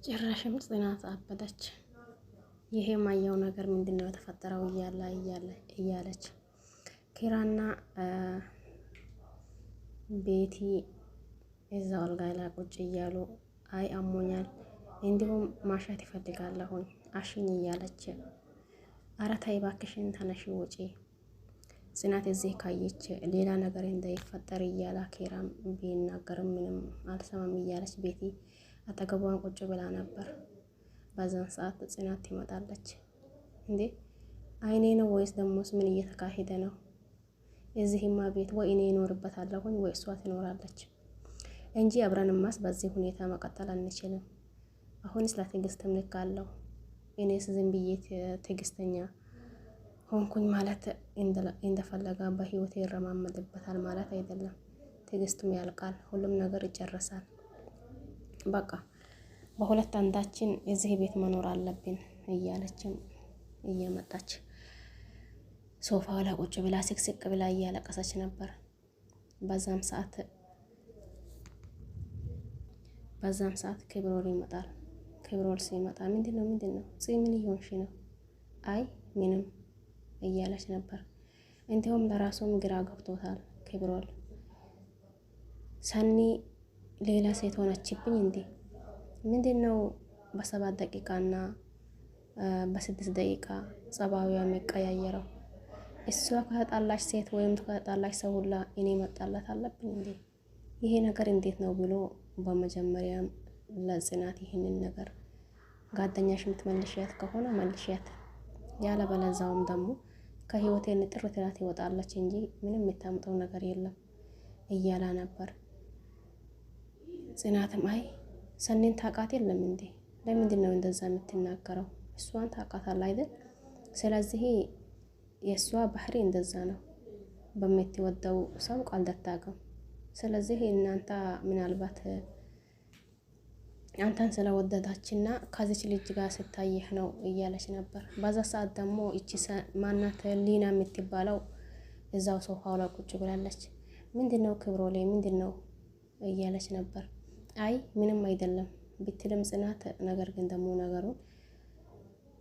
ጭራሽም ጽናት አበደች። ይሄ ማየው ነገር ምንድነው የተፈጠረው እያለች ኪራና ቤቲ እዛው አልጋ ላይ ቁጭ እያሉ አይ አሞኛል፣ እንዲሁም ማሻት ይፈልጋለሁኝ አሽኝ እያለች ኧረ ተይ እባክሽን ተነሺ ውጪ፣ ጽናት እዚህ ካየች ሌላ ነገር እንዳይፈጠር እያለ ኪራም ቢናገርም ምንም አልሰማም እያለች ቤቲ አጠገቧን ቁጭ ብላ ነበር። በዛን ሰዓት ጽናት ትመጣለች። እንዴ አይኔ ነው ወይስ ደሞስ ምን እየተካሄደ ነው? እዚህማ ቤት ወይ እኔ እኖርበታለሁኝ ወይ እሷ ትኖራለች እንጂ አብረንማስ በዚህ ሁኔታ መቀጠል አንችልም። አሁንስ ለትዕግስትም ልክ አለው። እኔስ ዝም ብዬ ትዕግስተኛ ሆንኩኝ ማለት እንደፈለጋ በህይወቴ ይረማመድበታል ማለት አይደለም። ትዕግስቱም ያልቃል፣ ሁሉም ነገር ይጨርሳል። በቃ በሁለት አንዳችን እዚህ ቤት መኖር አለብን እያለችም እየመጣች ሶፋው ላይ ቁጭ ብላ ስቅስቅ ብላ እያለቀሰች ነበር። በዛም ሰዓት ክብሮል ይመጣል። ክብሮል ሲመጣ ምንድነው ምን ይሆንሽ ነው? አይ ምንም እያለች ነበር። እንዲሁም ለራሱም ግራ ገብቶታል ክብሮል። ሰኒ ሌላ ሴት ሆነችብኝ እንዴ? ምንድነው በ7 ደቂቃና በ6 ደቂቃ ጸባዩዋ የሚቀያየረው? እሷ ከተጣላች ሴት ወይም ከተጣላች ሰው ሁላ እኔ መጣላት አለብኝ እንዴ? ይሄ ነገር እንዴት ነው ብሎ በመጀመሪያም ለጽናት ይህንን ነገር ጓደኛሽ የምትመልሽያት ከሆነ መልሽያት፣ ያለ በለዛውም ደግሞ ከህይወቴ ንጥር ትላት ይወጣለች እንጂ ምንም የምታምጠው ነገር የለም እያላ ነበር። ጽናትም አይ ሰኒን ታውቃት የለም እንዴ? ለምንድነው እንደዛ የምትናገረው? እሷን ታውቃታለህ አይደል? ስለዚህ የእሷ ባህሪ እንደዛ ነው፣ በምትወደው ሰው ቀልድ አታውቅም። ስለዚህ እናንተ ምናልባት አንተን ስለወደዳችና ከዚች ልጅ ጋር ስታየህ ነው እያለች ነበር። በዛ ሰዓት ደግሞ እቺ ማናት ሊና የምትባለው እዛው ሶፋው ላይ ቁጭ ብላለች። ምንድነው ክብሮሌ ምንድነው እያለች ነበር። አይ ምንም አይደለም ብትልም ጽናት፣ ነገር ግን ደግሞ ነገሩን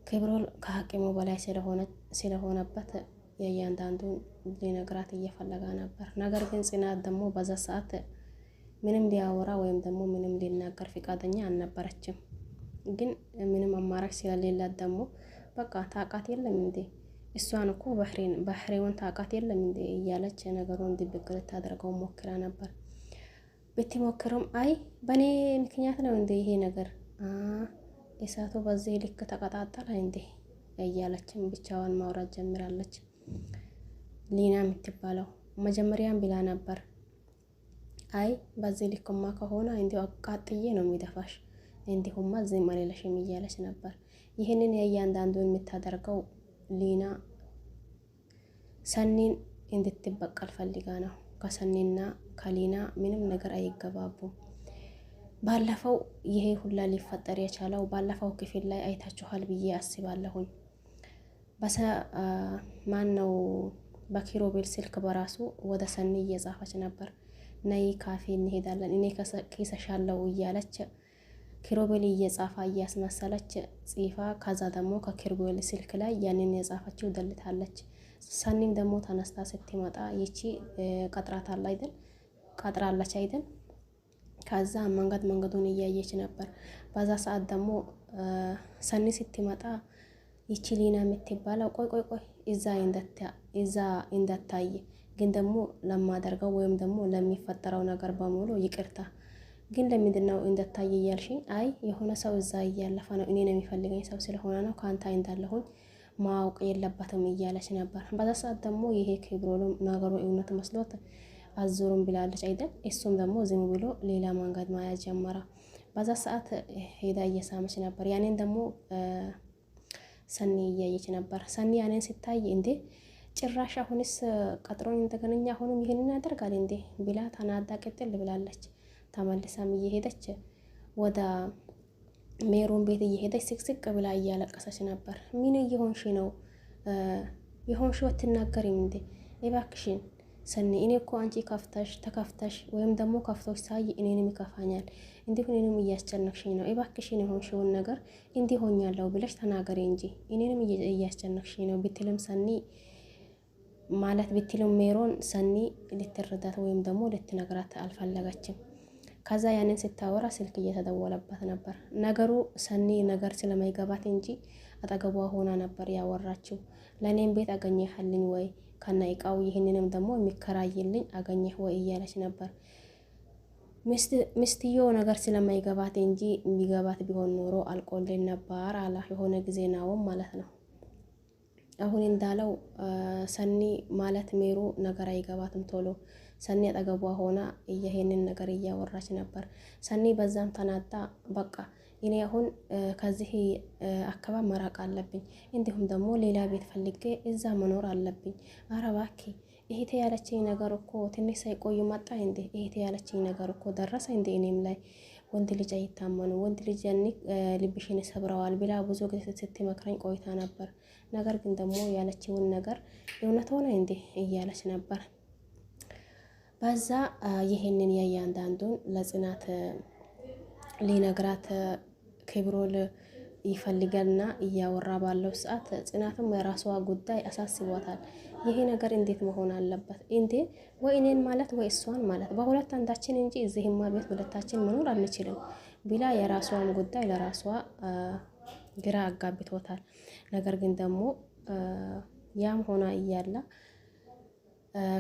ክብሮል ከአቅሙ በላይ ስለሆነበት የእያንዳንዱን ሊነግራት እየፈለጋ ነበር። ነገር ግን ጽናት ደግሞ በዛ ሰዓት ምንም ሊያወራ ወይም ደግሞ ምንም ሊናገር ፈቃደኛ አልነበረችም። ግን ምንም አማራጭ ስለሌላት ደግሞ በቃ ታውቃት የለም እንዴ? እሷን እኮ ባህሪውን ታውቃት የለም እንዴ? እያለች ነገሩን ድብቅ ልታደርገው ሞክራ ነበር። ብትሞክርም አይ በኔ ምክንያት ነው እንዴ ይሄ ነገር እሳቱ በዚህ ልክ ተቀጣጠለ እንዴ? እያለችም ብቻዋን ማውራት ጀምራለች። ሊና የምትባለው መጀመሪያም ብላ ነበር። አይ በዚህ ልክማ ከሆነ እንዲሁ አቃጥዬ ነው የሚደፋሽ፣ እንዲሁማ ዝም አልልሽም እያለች ነበር። ይህንን የእያንዳንዱን የምታደርገው ሊና ሰኒን እንድትበቀል ፈልጋ ነው። ከሰኒና ከሊና ምንም ነገር አይገባቡም። ባለፈው ይሄ ሁላ ሊፈጠር የቻለው ባለፈው ክፍል ላይ አይታችኋል ብዬ አስባለሁኝ። ማን ነው በኪሮቤል ስልክ በራሱ ወደ ሰኒ እየጻፈች ነበር። ነይ ካፌ እንሄዳለን እኔ ከሰሻለው እያለች ኪሮቤል እየጻፋ እያስመሰለች ጽፋ፣ ከዛ ደግሞ ከኪሮቤል ስልክ ላይ ያንን የጻፈችው ደልታለች። ሰኒም ደግሞ ተነስታ ስትመጣ ይቺ ቀጥራለች አይደል? ከዛ መንገዱን እያየች ነበር። በዛ ሰዓት ደግሞ ሰኒ ስትመጣ ይቺ ሊና የምትባለው ቆይ እዛ እንደታይ ግን ደግሞ ለማደርገው ወይም ደግሞ ለሚፈጠረው ነገር በሙሉ ይቅርታ፣ ግን ለምንድነው እንደታይ እያልሽኝ? አይ የሆነ ሰው እዛ እያለፈ ነው፣ እኔን የሚፈልገኝ ሰው ስለሆነ ነው፣ ካንተ እንዳለሁኝ ማወቅ የለበትም እያለች ነበር። በዛ ሰዓት ደግሞ ይሄ ክብሮልም ነገሩ እውነት መስሎት አዙሩም ብላለች አይደል? እሱም ደግሞ ዝም ብሎ ሌላ መንገድ ማያዝ ጀመረ። በዛ ሰዓት ሄዳ እየሳመች ነበር። ያኔን ደግሞ ሰኒ እያየች ነበር። ሰኒ ያኔን ሲታይ እንዴ ጭራሽ አሁንስ ቀጥሮኝ እንደገነኛ አሁንም ይሄንን ያደርጋል እንዴ ብላ ተናዳ ቅጥል ብላለች። ተመልሳም እየሄደች ወደ ሜሮን ቤት እየሄደች ስቅስቅ ብላ እያለቀሰች ነበር። ምን እየሆንሽ ነው? የሆንሽው አትናገሪም እንዴ? እባክሽን ሰኒ እኔ እኮ አንቺ ከፍተሽ ተከፍተሽ ወይም ደግሞ ከፍቶሽ ሳይ እኔንም ይከፋኛል፣ እንዲሁ እኔንም እያስጨነቅሽኝ ነው፣ እባክሽን የሆንሽውን ነገር እንዲህ ሆኛለሁ ብለሽ ተናገሪ እንጂ እኔንም እያስጨነቅሽኝ ነው ብትልም ሰኒ ማለት ብትልም ሜሮን ሰኒ ልትረዳት ወይም ደግሞ ልትነግራት አልፈለገችም። ከዛ ያንን ስታወራ ስልክ እየተደወለባት ነበር። ነገሩ ሰኒ ነገር ስለማይገባት እንጂ አጠገቧ ሆና ነበር ያወራችው። ለኔም ቤት አገኘህልኝ ወይ ከነ እቃው ይህንንም ደግሞ የሚከራይልኝ አገኘህ ወይ እያለች ነበር። ሚስትዮ ነገር ስለማይገባት እንጂ የሚገባት ቢሆን ኖሮ አልቆልን ነበር አላ የሆነ ጊዜ ናውም ማለት ነው። አሁን እንዳለው ሰኒ ማለት ሜሩ ነገር አይገባትም ቶሎ። ሰኒ አጠገቧ ሆና ይሄንን ነገር እያወራች ነበር። ሰኒ በዛም ተናዳ በቃ እኔ አሁን ከዚህ አካባቢ መራቅ አለብኝ፣ እንዲሁም ደግሞ ሌላ ቤት ፈልጌ እዛ መኖር አለብኝ። ኧረ እባክህ እህቴ ያለችኝ ነገር እኮ ትንሽ ሳይቆይ መጣ እንዴ? እህቴ ያለችኝ ነገር እኮ ደረሰ እንዴ? እኔም ላይ ወንድ ልጅ አይታመኑ፣ ወንድ ልጅ ያኔ ልብሽን ሰብረዋል ብላ ብዙ ጊዜ ስትመክረኝ ቆይታ ነበር። ነገር ግን ደግሞ ያለችውን ነገር እውነት ሆነ እንዴ እያለች ነበር። በዛ ይሄንን የእያንዳንዱን ለጽናት ሊነግራት ክብሮል ይፈልጋልና እያወራ ባለው ሰዓት ጽናትም የራሷ ጉዳይ አሳስቧታል። ይሄ ነገር እንዴት መሆን አለበት እንዴ? ወይ እኔን ማለት ወይ እሷን ማለት በሁለት አንዳችን እንጂ እዚህማ ቤት ሁለታችን መኖር አንችልም ቢላ የራሷን ጉዳይ ለራሷ ግራ አጋብቶታል። ነገር ግን ደግሞ ያም ሆና እያለ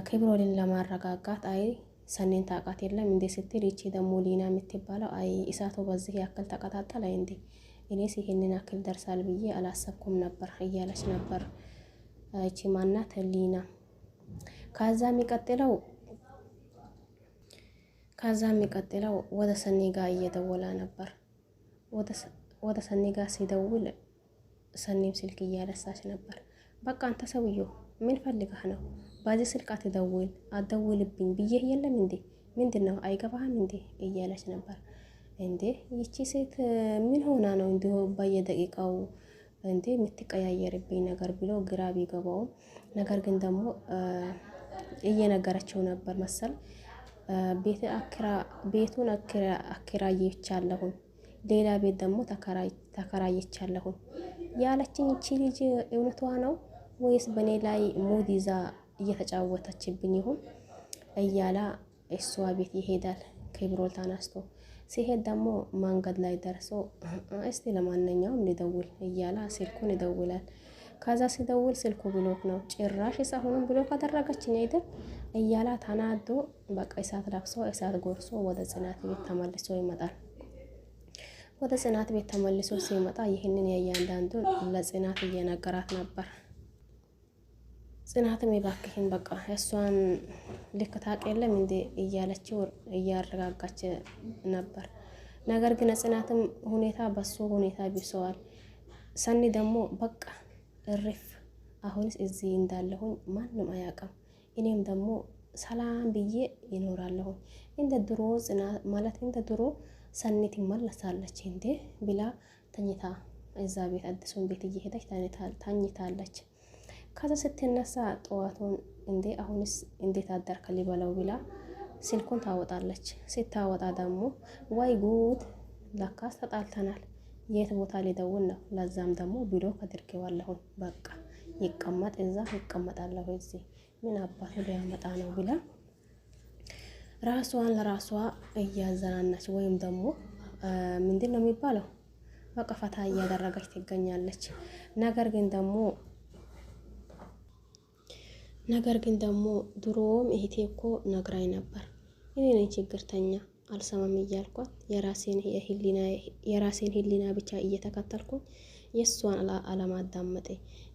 ክብሮልን ለማረጋጋት አይ ሰኔን ታውቃት የለም እንዴ ስትል ይቺ ደግሞ ሊና የምትባለው አይ እሳቱ በዚህ ያክል ተቀጣጠለ እንዴ? እኔስ ይሄንን ያክል ደርሳል ብዬ አላሰብኩም ነበር እያለች ነበር ይቺ ማናት ሊና። ከዛ የሚቀጥለው ወደ ሰኒ ጋር እየደወለ ነበር። ወደ ሰኒ ጋር ሲደውል ሰኒም ስልክ እያነሳች ነበር። በቃ አንተ ሰውዬው ምን ፈልገህ ነው? በዚህ ስልክ አትደውልብኝ ብዬህ የለም እንዴ? ምንድነው አይገባህም እንዴ? እያለች ነበር። እንዴ ይቺ ሴት ምን ሆና ነው እንዲሁ በየደቂቃው እንዴ የምትቀያየርብኝ ነገር ብሎ ግራ ቢገባውም ነገር ግን ደግሞ እየነገረችው ነበር መሰል ቤቱን አከራይቻለሁ፣ ሌላ ቤት ደግሞ ተከራይቻለሁ ያለችኝ እቺ ልጅ እውነቷ ነው ወይስ በኔ ላይ ሙድ ይዛ እየተጫወተችብኝ ይሁን እያላ እሷ ቤት ይሄዳል። ክብሮል ተነስቶ ሲሄድ ደግሞ መንገድ ላይ ደርሶ እስቲ ለማንኛውም ሊደውል እያላ ስልኩን ይደውላል። ከዛ ሲደውል ስልኩ ብሎክ ነው። ጭራሽ አሁንም ብሎክ አደረገችኝ አይደል እያላ ተናዶ በቃ እሳት ለብሶ እሳት ጎርሶ ወደ ጽናት ቤት ተመልሶ ይመጣል። ወደ ጽናት ቤት ተመልሶ ሲመጣ ይህንን የእያንዳንዱን ለጽናት እየነገራት ነበር። ጽናትም ይባክህን በቃ እሷን ልክ ታውቅ የለም እንዴ እያለችው እያረጋጋች ነበር። ነገር ግን ጽናትም ሁኔታ በሱ ሁኔታ ቢሰዋል። ሰኒ ደግሞ በቃ እርፍ አሁንስ እዚህ እንዳለሁኝ ማንም አያውቅም፣ እኔም ደግሞ ሰላም ብዬ ይኖራለሁ። እንደ ድሮ ጽናት ማለት እንደ ድሮ ሰኒ ትመለሳለች እንዴ ብላ ተኝታ እዛ ቤት አዲሱን ቤት እየሄደች ተኝታለች። ከዛ ስትነሳ ጠዋቱን እንዴ አሁንስ እንዴት አደርክ ሊበለው ብላ ስልኩን ታወጣለች። ስታወጣ ደግሞ ወይ ጉድ ለካስ ተጣልተናል፣ የት ቦታ ሊደውል ነው? ለዛም ደግሞ ብሎክ አድርጌዋለሁ፣ በቃ ይቀመጥ እዛ ይቀመጣለሁ፣ እዚህ ምን አባቱ ሊያመጣ ነው ብላ ራሷን ለራሷ እያዘናናች ወይም ደግሞ ምንድን ነው የሚባለው በቃ ፈታ እያደረገች ትገኛለች። ነገር ግን ደግሞ ድሮም እህቴ እኮ ነግራኝ ነበር፣ እኔ ነኝ ችግርተኛ አልሰማም እያልኳት የራሴን ህሊና ብቻ እየተከተልኩኝ የእሷን አለማዳመጤ፣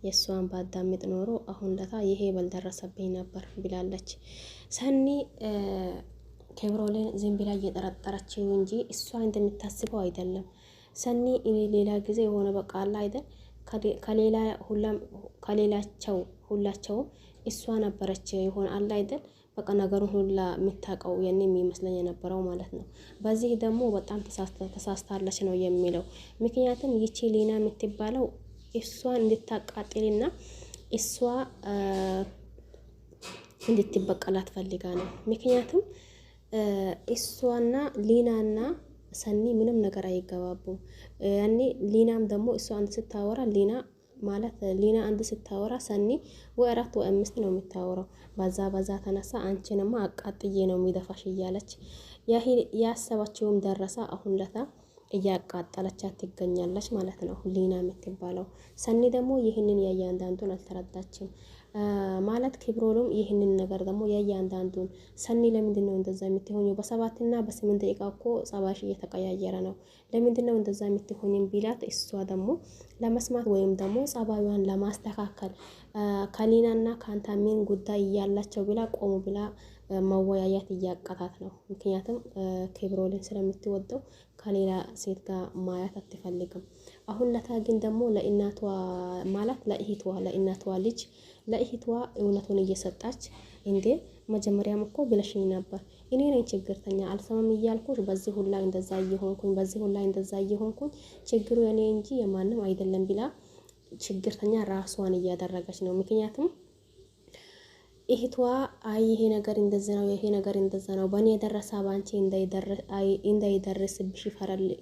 የእሷን ባዳምጥ ኖሮ አሁን ለታ ይሄ ባልደረሰብኝ ነበር ብላለች ሰኒ። ክብሮልን ዝም ብላ እየጠረጠረችው እንጂ እሷ እንደምታስበው አይደለም። ሰኒ ሌላ ጊዜ የሆነ በቃ አለ አይደል ሁላቸውም እሷ ነበረች ይሆን አለ አይደል በቃ ነገሩን ሁላ የምታውቀው የኔ የሚመስለኝ የነበረው ማለት ነው። በዚህ ደግሞ በጣም ተሳስታለች ነው የሚለው። ምክንያቱም ይቺ ሊና የምትባለው እሷን እንድታቃጥልና እንድትበቀላት ፈልጋ ነው። ምክንያቱም እሷና ሊናና ሰኒ ምንም ነገር አይገባቡም። ያኔ ሊናም ደግሞ እሷ አንድ ስታወራ ሊና አንድ ስታወራ ሰኒ ወይ 4 ወይ 5 ነው የምታወራው። በዛ ተነሳ አንቺንማ አቃጥዬ ነው የሚደፋሽ እያለች ያሰባችውም ደረሳ። አሁን ለታ እያቃጠለቻት ትገኛለች ማለት ነው ሊና የምትባለው። ሰኒ ደግሞ ይህንን የእያንዳንዱን አልተረዳችም ማለት ክብሮም ይህንን ነገር ደግሞ የእያንዳንዱን ሰኒ ለምንድን ነው እንደዛ የምትሆኚው? በ7 እና በ8 ደቂቃ እኮ ጸባይሽ እየተቀያየረ ነው። ለምንድን ነው እንደዛ የምትሆኚው ቢላት እሷ ደግሞ ለመስማት ወይም ደግሞ ጸባዩን ለማስተካከል ከሊናና ካንታ ምን ጉዳይ እያላቸው ብላ ቆሙ ብላ መወያያት እያቃታት ነው። ምክንያቱም ክብሮልን ስለምትወደው ከሌላ ሴት ጋር ማያት አትፈልግም። አሁን ለታ ግን ደግሞ ለእናቷ ማለት ለእናቷ ልጅ ለእህቷ እውነቱን እየሰጣች እንዴ መጀመሪያም እኮ ብለሽኝ ነበር እኔ ነኝ ችግርተኛ አልሰማም እያልኩሽ በዚህ ሁላ እንደዛ እየሆንኩኝ ችግሩ የኔ እንጂ የማንም አይደለም ብላ ችግርተኛ ራሷን እያደረገች ነው። ምክንያቱም እህቷ ይሄ ነገር እንደዛ ነው በእኔ የደረሰ ባንቺ እንዳይደርስብሽ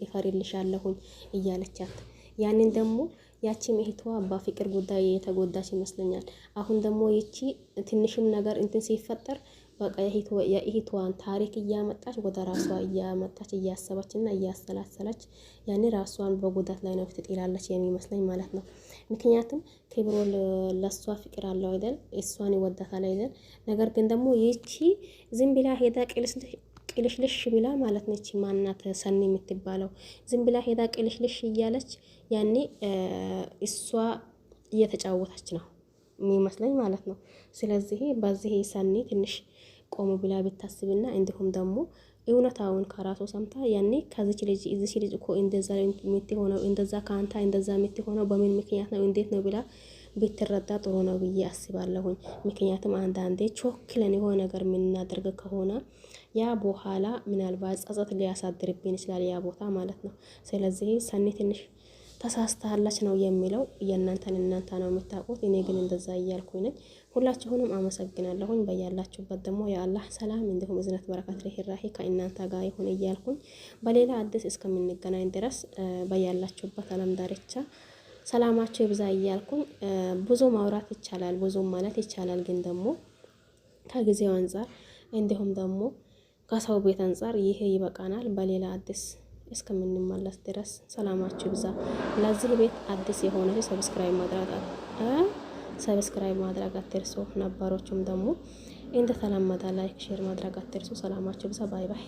ይፈርልሻለሁኝ እያለቻት ያንን ደግሞ ያቺም እህቷ በፍቅር ጉዳይ የተጎዳች ይመስለኛል። አሁን ደግሞ ይቺ ትንሽም ነገር እንትን ሲፈጠር በቃ የእህቷን ታሪክ እያመጣች ወደ ራሷ እያመጣች እያሰበችና እያሰላሰለች ያኔ ራሷን በጉዳት ላይ ነው ትጥላለች የሚመስለኝ ማለት ነው። ምክንያቱም ክብሮም ለሷ ፍቅር አለው አይደል? እሷን ይወዳታል አይደል? ነገር ግን ደግሞ ይቺ ዝም ብላ ሄዳ ቅልሽልሽ ብላ ማለት ነች። ማናት ሰኒ የምትባለው ዝም ብላ ሄዳ ቅልሽልሽ እያለች ያኔ እሷ እየተጫወተች ነው የሚመስለኝ ማለት ነው። ስለዚህ በዚህ ሰኒ ትንሽ ቆሙ ብላ ብታስብና እንዲሁም ደግሞ እውነታውን ከራሱ ሰምታ ያኔ እዚች ልጅ እኮ እንደዛ የምትሆነው እንደዛ ካንታ እንደዛ የምትሆነው በምን ምክንያት ነው እንዴት ነው ብላ ብትረዳ ጥሩ ነው ብዬ አስባለሁኝ። ምክንያቱም አንዳንዴ ቾክለን የሆነ ነገር የምናደርግ ከሆነ ያ በኋላ ምናልባት ጸጸት ሊያሳድርብን ይችላል ያ ቦታ ማለት ነው። ስለዚህ ሰኒ ትንሽ ተሳስታለች ነው የሚለው። እናንተ ነው የምታውቁት። እኔ ግን እንደዛ እያልኩኝ ነኝ። ሁላችሁንም አመሰግናለሁኝ። በያላችሁበት ደግሞ የአላህ ሰላም እንዲሁም እዝነት በረከት ርህራሄ ከእናንተ ጋር ይሁን እያልኩኝ በሌላ አዲስ እስከምንገናኝ ድረስ በያላችሁበት ዓለም ዳርቻ ሰላማችሁ ይብዛ እያልኩኝ ብዙ ማውራት ይቻላል፣ ብዙ ማለት ይቻላል። ግን ደግሞ ከጊዜው አንፃር እንዲሁም ደግሞ ከሰው ቤት አንፃር ይሄ ይበቃናል። በሌላ አዲስ እስከምንመለስ ድረስ ሰላማችሁ ይብዛ። ለዚህ ቤት አዲስ የሆነ ሰብስክራይብ ማድረግ አትርሱ። ነባሮቹም ደግሞ እንደተለመደ ላይክ ሼር ማድረግ አትርሱ። ሰላማችሁ ይብዛ። ባይ ባይ።